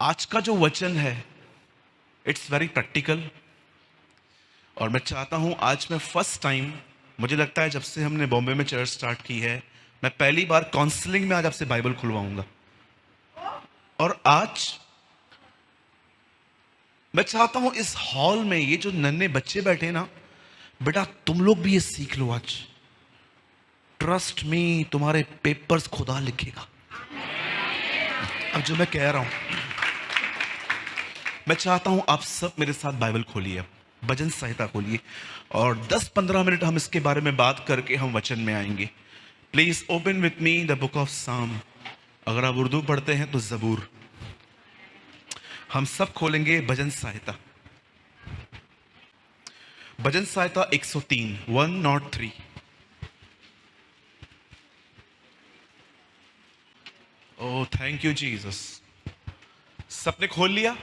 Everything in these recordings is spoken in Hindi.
आज का जो वचन है इट्स वेरी प्रैक्टिकल। और मैं चाहता हूं, आज मैं फर्स्ट टाइम, मुझे लगता है जब से हमने बॉम्बे में चर्च स्टार्ट की है, मैं पहली बार काउंसलिंग में आज आपसे बाइबल खुलवाऊंगा। और आज मैं चाहता हूं इस हॉल में ये जो नन्हे बच्चे बैठे ना, बेटा तुम लोग भी ये सीख लो आज। ट्रस्ट मी, तुम्हारे पेपर्स खुदा लिखेगा। अब जो मैं कह रहा हूं, मैं चाहता हूं आप सब मेरे साथ बाइबल खोलिए, अब भजन संहिता खोलिए और 10-15 मिनट हम इसके बारे में बात करके हम वचन में आएंगे। Please open with me the book of साम। अगर आप उर्दू पढ़ते हैं तो जबूर। हम सब खोलेंगे भजन संहिता। भजन संहिता 103, 103। Oh thank you Jesus. सबने खोल लिया?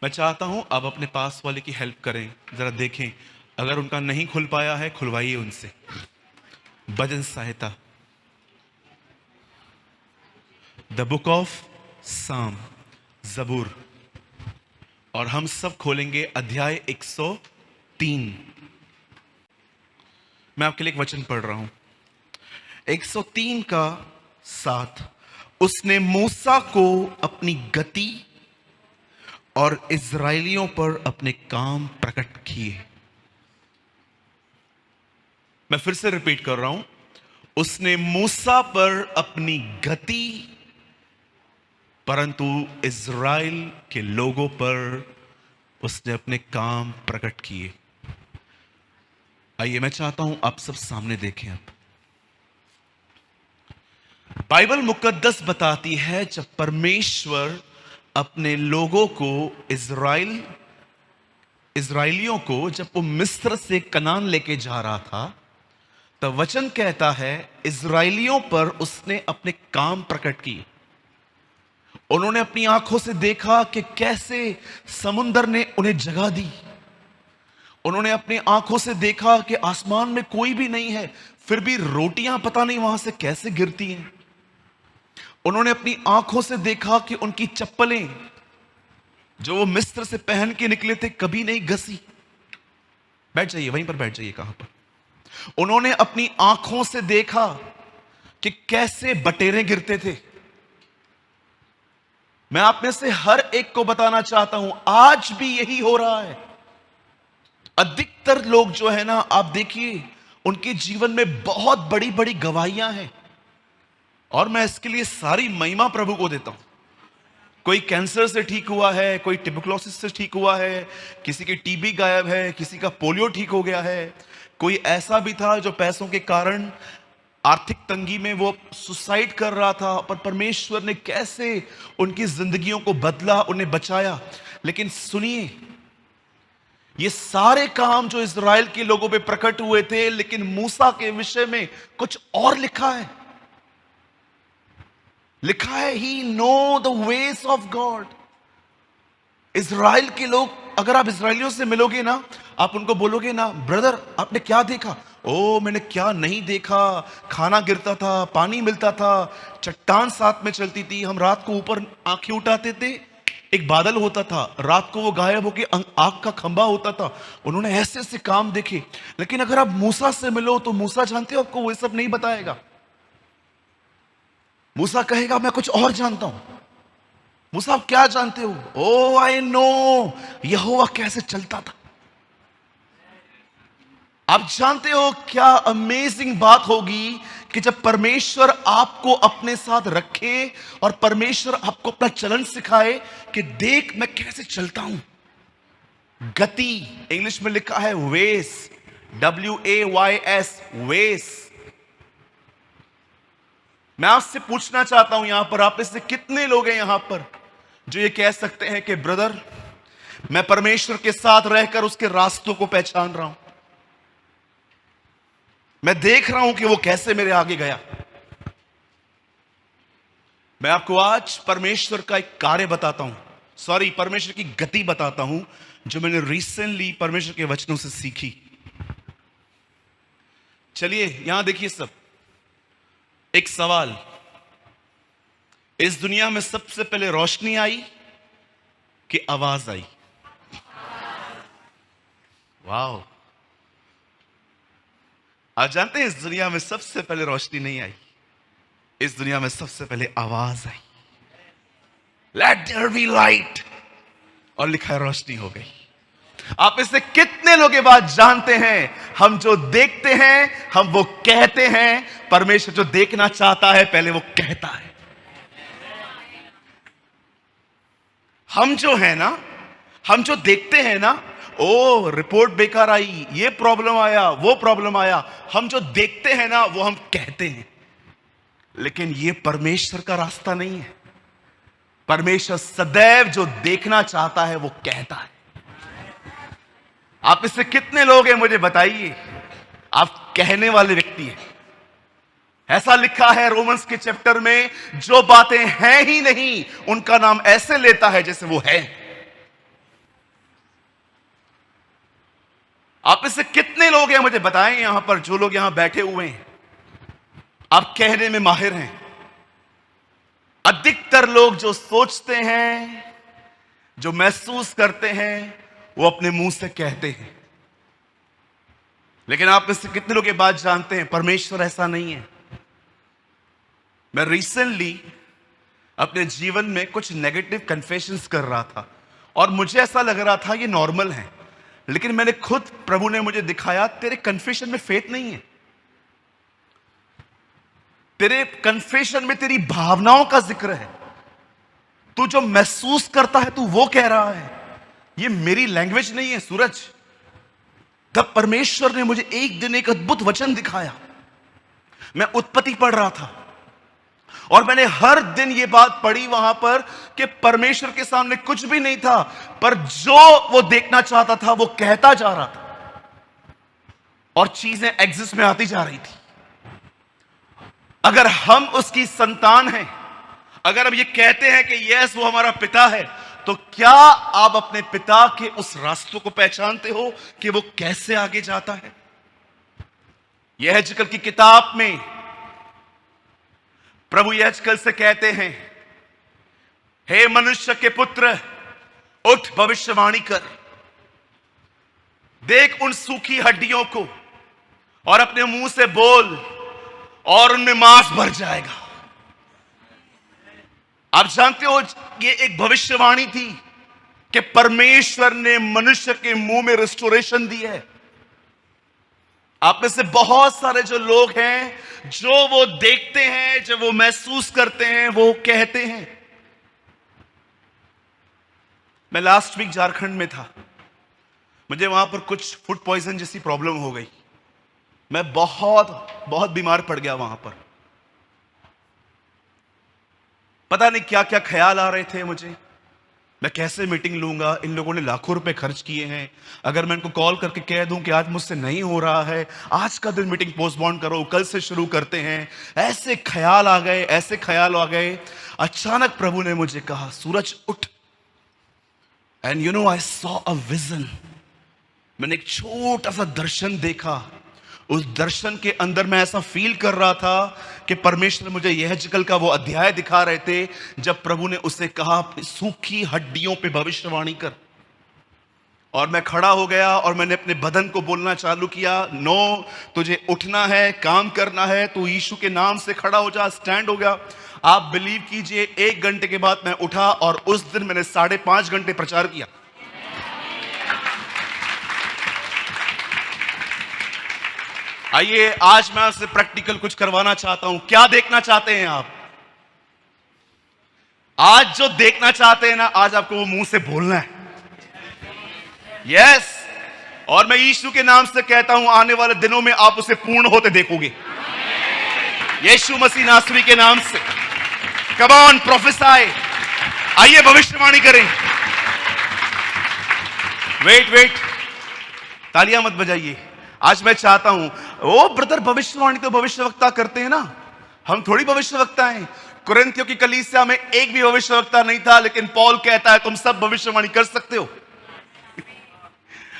मैं चाहता हूं आप अपने पास वाले की हेल्प करें, जरा देखें, अगर उनका नहीं खुल पाया है खुलवाइए उनसे। भजन संहिता, द बुक ऑफ साम, जबूर। और हम सब खोलेंगे अध्याय 103। मैं आपके लिए एक वचन पढ़ रहा हूं, 103 का 7। उसने मूसा को अपनी गति और इजराइलियों पर अपने काम प्रकट किए। मैं फिर से रिपीट कर रहा हूं, उसने मूसा पर अपनी गति, परंतु इजराइल के लोगों पर उसने अपने काम प्रकट किए। आइए मैं चाहता हूं आप सब सामने देखें। अब बाइबल मुकद्दस बताती है जब परमेश्वर अपने लोगों को, इजराइलियों को, जब वो मिस्र से कनान लेके जा रहा था, तब वचन कहता है इजराइलियों पर उसने अपने काम प्रकट किए। उन्होंने अपनी आंखों से देखा कि कैसे समुंदर ने उन्हें जगह दी। उन्होंने अपनी आंखों से देखा कि आसमान में कोई भी नहीं है, फिर भी रोटियां पता नहीं वहां से कैसे गिरती हैं। उन्होंने अपनी आंखों से देखा कि उनकी चप्पलें जो वो मिस्र से पहन के निकले थे कभी नहीं घसी। बैठ जाइए, वहीं पर बैठ जाइए। कहां पर? उन्होंने अपनी आंखों से देखा कि कैसे बटेरे गिरते थे। मैं आप में से हर एक को बताना चाहता हूं, आज भी यही हो रहा है। अधिकतर लोग जो है ना, आप देखिए, उनके जीवन में बहुत बड़ी बड़ी गवाहियां हैं और मैं इसके लिए सारी महिमा प्रभु को देता हूं। कोई कैंसर से ठीक हुआ है, कोई ट्यूबरकुलोसिस से ठीक हुआ है, किसी की टीबी गायब है, किसी का पोलियो ठीक हो गया है। कोई ऐसा भी था जो पैसों के कारण आर्थिक तंगी में वो सुसाइड कर रहा था, पर परमेश्वर ने कैसे उनकी जिंदगियों को बदला, उन्हें बचाया। लेकिन सुनिए, ये सारे काम जो इज़राइल के लोगों पे प्रकट हुए थे, लेकिन मूसा के विषय में कुछ और लिखा है। लिखा है he know the ways of God. Israel के लोग, अगर आप इज़राइलियों से मिलोगे ना, आप उनको बोलोगे ना, ब्रदर आपने क्या देखा? ओ मैंने क्या नहीं देखा, खाना गिरता था, पानी मिलता था, चट्टान साथ में चलती थी, हम रात को ऊपर आंखें उठाते थे, एक बादल होता था, रात को वो गायब होके आग का खंभा होता था। उन्होंने ऐसे ऐसे काम देखे। लेकिन अगर आप मूसा से मिलो तो मूसा, जानते हो, आपको वो सब नहीं बताएगा। मूसा कहेगा मैं कुछ और जानता हूं। मूसा आप क्या जानते हो? ओ आई नो यहोवा कैसे चलता था। आप जानते हो क्या अमेजिंग बात होगी कि जब परमेश्वर आपको अपने साथ रखे और परमेश्वर आपको अपना चलन सिखाए कि देख मैं कैसे चलता हूं। गति इंग्लिश में लिखा है वेस, WAYS, वेस। मैं आपसे पूछना चाहता हूं, यहां पर आप में से कितने लोग हैं यहां पर जो ये कह सकते हैं कि ब्रदर मैं परमेश्वर के साथ रहकर उसके रास्तों को पहचान रहा हूं, मैं देख रहा हूं कि वो कैसे मेरे आगे गया। मैं आपको आज परमेश्वर का एक कार्य बताता हूं, सॉरी, परमेश्वर की गति बताता हूं, जो मैंने रिसेंटली परमेश्वर के वचनों से सीखी। चलिए यहां देखिए सब, एक सवाल, इस दुनिया में सबसे पहले रोशनी आई कि आवाज आई? वाह! आप जानते हैं इस दुनिया में सबसे पहले रोशनी नहीं आई, इस दुनिया में सबसे पहले आवाज आई, लेट देयर बी लाइट, और लिखा है रोशनी हो गई। आप इससे कितने लोग ये बात जानते हैं? हम जो देखते हैं हम वो कहते हैं, परमेश्वर जो देखना चाहता है पहले वो कहता है। हम जो है ना, हम जो देखते हैं ना, ओ रिपोर्ट बेकार आई, ये प्रॉब्लम आया, वो प्रॉब्लम आया, हम जो देखते हैं ना वो हम कहते हैं। लेकिन ये परमेश्वर का रास्ता नहीं है। परमेश्वर सदैव जो देखना चाहता है वो कहता है। आप इससे कितने लोग हैं मुझे बताइए, आप कहने वाले व्यक्ति हैं। ऐसा लिखा है रोमन्स के चैप्टर में, जो बातें हैं ही नहीं उनका नाम ऐसे लेता है जैसे वो है। आप इससे कितने लोग हैं मुझे बताएं, यहां पर जो लोग यहां बैठे हुए हैं, आप कहने में माहिर हैं। अधिकतर लोग जो सोचते हैं, जो महसूस करते हैं, वो अपने मुंह से कहते हैं। लेकिन आप इससे कितने लोग ये बात जानते हैं, परमेश्वर ऐसा नहीं है। मैं रिसेंटली अपने जीवन में कुछ नेगेटिव कन्फेशंस कर रहा था और मुझे ऐसा लग रहा था ये नॉर्मल है, लेकिन मैंने खुद, प्रभु ने मुझे दिखाया, तेरे कन्फेशन में फेथ नहीं है। तेरे कन्फेशन में तेरी भावनाओं का जिक्र है। तू जो महसूस करता है तू वो कह रहा है। ये मेरी लैंग्वेज नहीं है सूरज। तब परमेश्वर ने मुझे एक दिन एक अद्भुत वचन दिखाया। मैं उत्पत्ति पढ़ रहा था और मैंने हर दिन ये बात पढ़ी वहां पर कि परमेश्वर के सामने कुछ भी नहीं था, पर जो वो देखना चाहता था वो कहता जा रहा था और चीजें एग्जिस्ट में आती जा रही थी। अगर हम उसकी संतान हैं, अगर हम ये कहते हैं कि यस वो हमारा पिता है, तो क्या आप अपने पिता के उस रास्तों को पहचानते हो कि वो कैसे आगे जाता है? यहेजकेल की किताब में प्रभु यहेजकेल से कहते हैं, हे मनुष्य के पुत्र, उठ भविष्यवाणी कर, देख उन सूखी हड्डियों को और अपने मुंह से बोल और उनमें मांस भर जाएगा। आप जानते हो ये एक भविष्यवाणी थी कि परमेश्वर ने मनुष्य के मुंह में रिस्टोरेशन दी है। आप में से बहुत सारे जो लोग हैं, जो वो देखते हैं, जो वो महसूस करते हैं, वो कहते हैं। मैं लास्ट वीक झारखंड में था, मुझे वहां पर कुछ फूड पॉइजन जैसी प्रॉब्लम हो गई। मैं बहुत बीमार पड़ गया वहां पर। पता नहीं क्या क्या ख्याल आ रहे थे मुझे, मैं कैसे मीटिंग लूंगा, इन लोगों ने लाखों रुपए खर्च किए हैं, अगर मैं इनको कॉल करके कह दूं कि आज मुझसे नहीं हो रहा है, आज का दिन मीटिंग पोस्टपोन करो, कल से शुरू करते हैं। ऐसे ख्याल आ गए, ऐसे ख्याल आ गए। अचानक प्रभु ने मुझे कहा, सूरज उठ। And you know I saw a vision. मैंने एक छोटा सा दर्शन देखा। उस दर्शन के अंदर मैं ऐसा फील कर रहा था कि परमेश्वर मुझे यहेजकेल का वो अध्याय दिखा रहे थे जब प्रभु ने उसे कहा, सूखी हड्डियों पे भविष्यवाणी कर। और मैं खड़ा हो गया और मैंने अपने बदन को बोलना चालू किया, नो, तुझे उठना है, काम करना है, तू यीशु के नाम से खड़ा हो जा। स्टैंड हो गया। आप बिलीव कीजिए, 1 घंटे के बाद मैं उठा और उस दिन मैंने 5.5 घंटे प्रचार किया। आइए, आज मैं आपसे प्रैक्टिकल कुछ करवाना चाहता हूं। क्या देखना चाहते हैं आप? आज जो देखना चाहते हैं ना, आज आपको वो मुंह से बोलना है। यस। और मैं यीशु के नाम से कहता हूं, आने वाले दिनों में आप उसे पूर्ण होते देखोगे, यीशु मसीह नासरी के नाम से। Come on, प्रोफेसाई। आइए भविष्यवाणी करें। वेट, तालियां मत बजाइए। आज मैं चाहता हूं, ओ ब्रदर, भविष्यवाणी तो भविष्यवक्ता करते हैं ना, हम थोड़ी भविष्यवक्ता हैं। कुरिन्थियों की कलीसिया में एक भी भविष्यवक्ता नहीं था, लेकिन पौल कहता है तुम सब भविष्यवाणी कर सकते हो।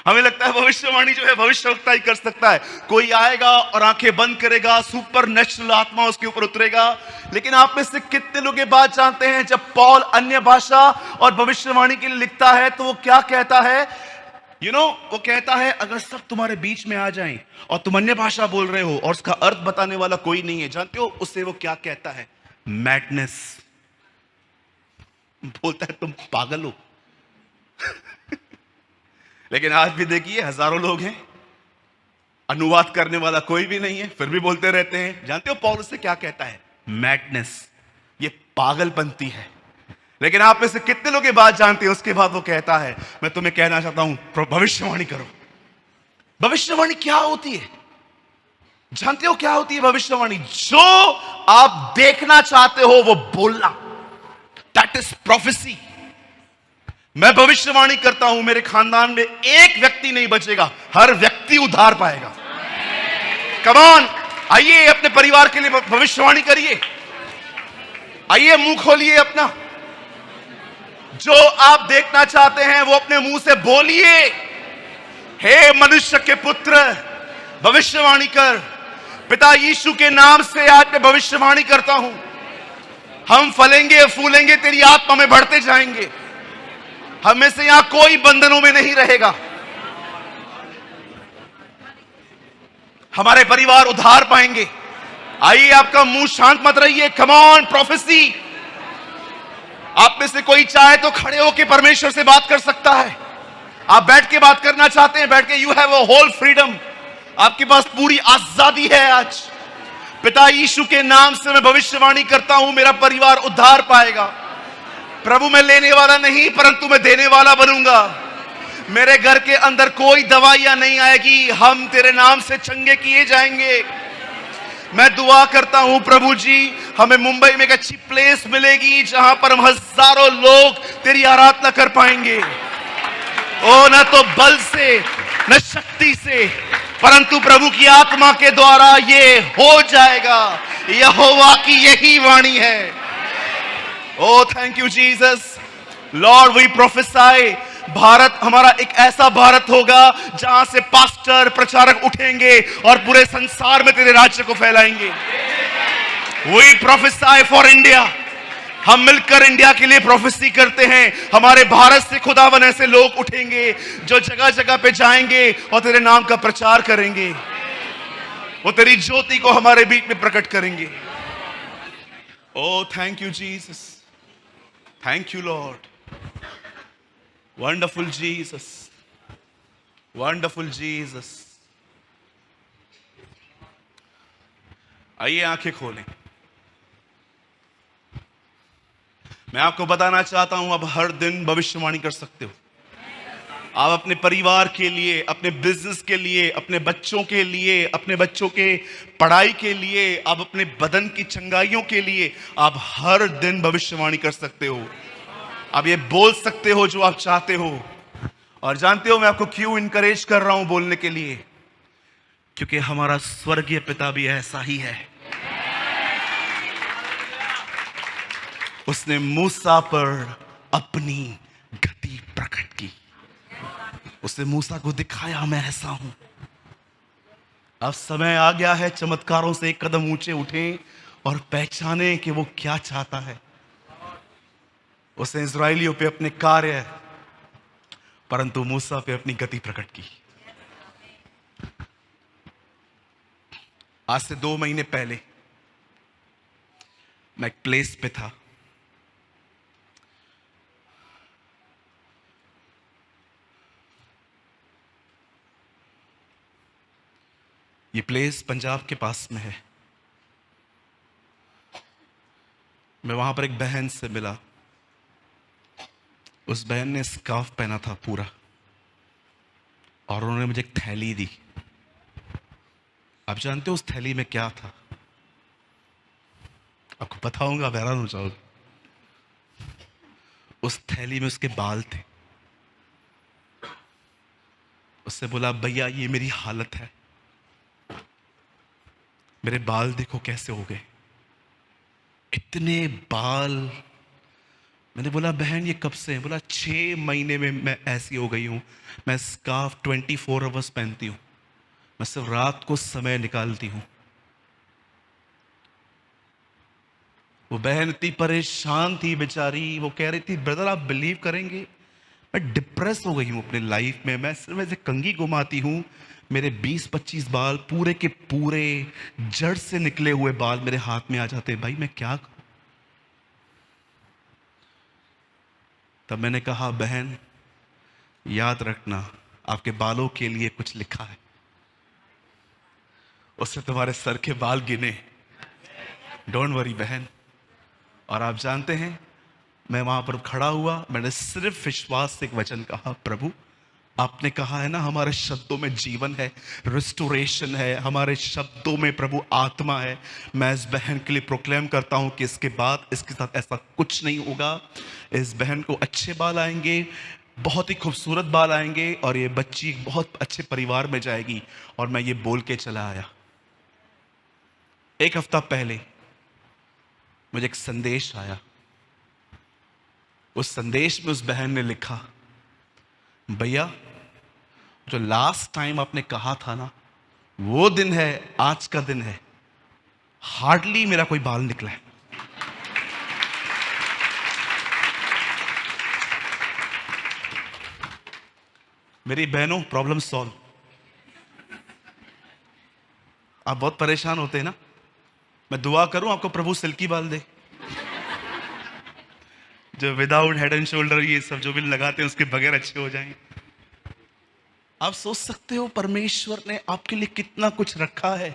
हमें लगता है भविष्यवाणी जो है भविष्यवक्ता ही कर सकता है। कोई आएगा और आंखें बंद करेगा, सुपर नेचुरल आत्मा उसके ऊपर उतरेगा। लेकिन आप में से कितने लोग ये बात जानते हैं, जब पौल अन्य भाषा और भविष्यवाणी के लिए लिखता है तो वो क्या कहता है? वो कहता है अगर सब तुम्हारे बीच में आ जाएं और तुम अन्य भाषा बोल रहे हो और उसका अर्थ बताने वाला कोई नहीं है, जानते हो उससे वो क्या कहता है? मैडनेस। बोलता है तुम पागल हो। लेकिन आज भी देखिए हजारों लोग हैं, अनुवाद करने वाला कोई भी नहीं है, फिर भी बोलते रहते हैं। जानते हो पौलुस से क्या कहता है? मैडनेस, ये पागलपंती है। लेकिन आप में से कितने लोग ये बात जानते हैं? उसके बाद वो कहता है मैं तुम्हें कहना चाहता हूं भविष्यवाणी करो। भविष्यवाणी क्या होती है? जानते हो क्या होती है भविष्यवाणी? जो आप देखना चाहते हो वो बोलना, दैट इज प्रोफेसी। मैं भविष्यवाणी करता हूं मेरे खानदान में एक व्यक्ति नहीं बचेगा, हर व्यक्ति उद्धार पाएगा। कम ऑन, आइए अपने परिवार के लिए भविष्यवाणी करिए। आइए मुंह खोलिए अपना, जो आप देखना चाहते हैं वो अपने मुंह से बोलिए। हे मनुष्य के पुत्र, भविष्यवाणी कर। पिता यीशु के नाम से आज मैं भविष्यवाणी करता हूं, हम फलेंगे फूलेंगे, तेरी आत्मा में बढ़ते जाएंगे। हमें से यहां कोई बंधनों में नहीं रहेगा, हमारे परिवार उद्धार पाएंगे। आइए आपका मुंह शांत मत रहिए। Come on, prophecy. आप में से कोई चाहे तो खड़े होकर परमेश्वर से बात कर सकता है। आप बैठ के बात करना चाहते हैं, बैठ के, you have a whole freedom, आपके पास पूरी आजादी है। आज पिता यीशु के नाम से मैं भविष्यवाणी करता हूं, मेरा परिवार उद्धार पाएगा। प्रभु मैं लेने वाला नहीं परंतु मैं देने वाला बनूंगा। मेरे घर के अंदर कोई दवाइयां नहीं आएगी, हम तेरे नाम से चंगे किए जाएंगे। मैं दुआ करता हूं प्रभु जी, हमें मुंबई में एक अच्छी प्लेस मिलेगी जहां पर हम हजारों लोग तेरी आराधना कर पाएंगे। ओ न तो बल से न शक्ति से, परंतु प्रभु की आत्मा के द्वारा ये हो जाएगा। यहोवा की यही वाणी है। Oh, thank you, Jesus. Lord, we prophesy, Bharat हमारा एक ऐसा भारत होगा जहां से पास्टर, प्रचारक उठेंगे और पूरे संसार में तेरे राज्य को फैलाएंगे। We prophesy for India. हम मिलकर इंडिया के लिए प्रोफेसी करते हैं। हमारे भारत से खुदावन ऐसे लोग उठेंगे जो जगह जगह पे जाएंगे और तेरे नाम का प्रचार करेंगे। वो तेरी ज्योति को हमारे बीच में प्रकट करेंगे। Oh, thank you, Jesus. Thank you, Lord. Wonderful Jesus. Wonderful Jesus. आइए आंखें खोलें। मैं आपको बताना चाहता हूं, अब हर दिन भविष्यवाणी कर सकते हो। आप अपने परिवार के लिए, अपने बिजनेस के लिए, अपने बच्चों के लिए, अपने बच्चों के पढ़ाई के लिए, आप अपने बदन की चंगाइयों के लिए, आप हर दिन भविष्यवाणी कर सकते हो। आप ये बोल सकते हो जो आप चाहते हो। और जानते हो मैं आपको क्यों इनकरेज कर रहा हूं बोलने के लिए? क्योंकि हमारा स्वर्गीय पिता भी ऐसा ही है। उसने मूसा पर अपनी गति प्रकट की। उसने मूसा को दिखाया मैं ऐसा हूं। अब समय आ गया है चमत्कारों से एक कदम ऊंचे उठें और पहचाने कि वो क्या चाहता है। उसने इजराइलियों पे अपने कार्य, परंतु मूसा पे अपनी गति प्रकट की। आज से 2 महीने पहले मैं एक प्लेस पे था। ये प्लेस पंजाब के पास में है। मैं वहां पर एक बहन से मिला। उस बहन ने स्कार्फ पहना था पूरा, और उन्होंने मुझे एक थैली दी। आप जानते हो उस थैली में क्या था? आपको बताऊंगा, आप हैरान हो जाओगे। उस थैली में उसके बाल थे। उससे बोला भैया ये मेरी हालत है, मेरे बाल देखो कैसे हो गए। इतने बाल मैंने बोला बहन ये कब से है? बोला 6 महीने में मैं ऐसी हो गई हूँ, मैं स्कार्फ 24 आवर्स पहनती हूँ, मैं सिर्फ रात को समय निकालती हूँ। वो बहन इतनी परेशान थी बेचारी, वो कह रही थी ब्रदर आप बिलीव करेंगे मैं डिप्रेस हो गई हूँ अपने लाइफ में, मैं सिर्फ ऐसे कंघी घुमाती हूँ, मेरे 20-25 बाल पूरे के पूरे जड़ से निकले हुए बाल मेरे हाथ में आ जाते हैं, भाई मैं क्या करूं? तब मैंने कहा बहन याद रखना आपके बालों के लिए कुछ लिखा है, उससे तुम्हारे सर के बाल गिने, डोंट वरी बहन। और आप जानते हैं मैं वहां पर खड़ा हुआ, मैंने सिर्फ विश्वास से एक वचन कहा, प्रभु आपने कहा है ना हमारे शब्दों में जीवन है, रिस्टोरेशन है, हमारे शब्दों में प्रभु आत्मा है। मैं इस बहन के लिए प्रोक्लेम करता हूं कि इसके बाद इसके साथ ऐसा कुछ नहीं होगा। इस बहन को अच्छे बाल आएंगे, बहुत ही खूबसूरत बाल आएंगे, और ये बच्ची बहुत अच्छे परिवार में जाएगी। और मैं ये बोल के चला आया। एक हफ्ता पहले मुझे एक संदेश आया। उस संदेश में उस बहन ने लिखा, भैया जो लास्ट टाइम आपने कहा था ना वो दिन है, आज का दिन है, हार्डली मेरा कोई बाल निकला है। मेरी बहनों प्रॉब्लम सॉल्व। आप बहुत परेशान होते हैं ना, मैं दुआ करूं आपको प्रभु सिल्की बाल दे, जो विदाउट हेड एंड शोल्डर ये सब जो भी लगाते हैं उसके बगैर अच्छे हो जाएंगे। आप सोच सकते हो परमेश्वर ने आपके लिए कितना कुछ रखा है।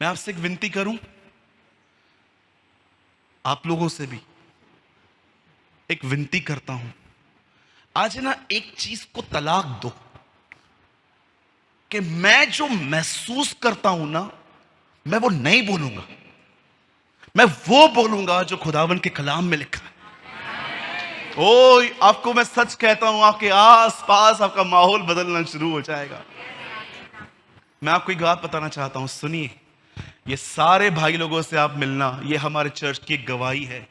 मैं आपसे एक विनती करूं, आप लोगों से भी एक विनती करता हूं, आज ना एक चीज को तलाक दो कि मैं जो महसूस करता हूं ना मैं वो नहीं बोलूंगा, मैं वो बोलूंगा जो खुदावन के कलाम में लिखा है। ओ आपको मैं सच कहता हूं, आपके आस पास आपका माहौल बदलना शुरू हो जाएगा। मैं आपको एक बात बताना चाहता हूं, सुनिए, ये सारे भाई लोगों से आप मिलना, ये हमारे चर्च की एक गवाही है।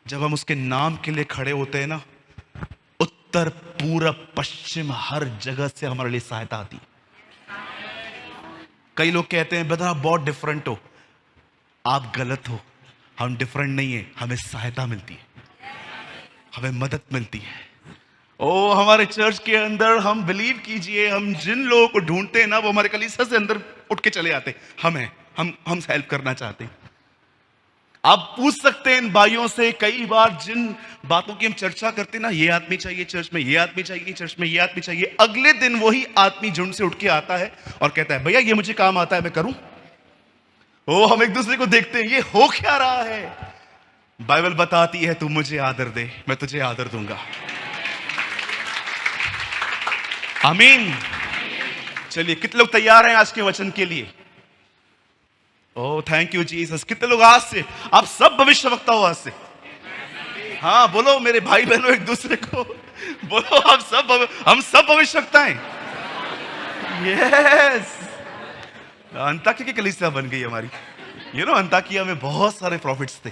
जब हम उसके नाम के लिए खड़े होते हैं ना, उत्तर पूरब पश्चिम हर जगह से हमारे लिए सहायता आती है। कई लोग कहते हैं ब्रदर आप बहुत डिफरेंट हो, आप गलत हो, हम डिफरेंट नहीं है, हमें सहायता मिलती है, हमें मदद मिलती है। ओ हमारे चर्च के अंदर हम बिलीव कीजिए, हम जिन लोगों को ढूंढते हैं ना वो हमारे कलीसिया से अंदर उठ के चले आते, हम हेल्प करना चाहते हैं। आप पूछ सकते हैं इन भाइयों से, कई बार जिन बातों की हम चर्चा करते हैं ना, ये आदमी चाहिए चर्च में, ये आदमी चाहिए चर्च में, ये आदमी चाहिए, अगले दिन वही आदमी झुंड से उठ के आता है और कहता है भैया ये मुझे काम आता है, मैं करूं। ओ हम एक दूसरे को देखते हैं, ये हो क्या रहा है। बाइबल बताती है तू मुझे आदर दे मैं तुझे आदर दूंगा। आमीन। चलिए कितने लोग तैयार हैं आज के वचन के लिए? Oh thank you Jesus. कितने लोग आज से, आप सब भविष्यवक्ता हो आज से? हाँ बोलो मेरे भाई बहनों, एक दूसरे को बोलो, हम सब भविष्यवक्ता हैं। यस, अंताकिया की कलीसिया बन गई हमारी। अंताकिया में बहुत सारे प्रॉफिट्स थे।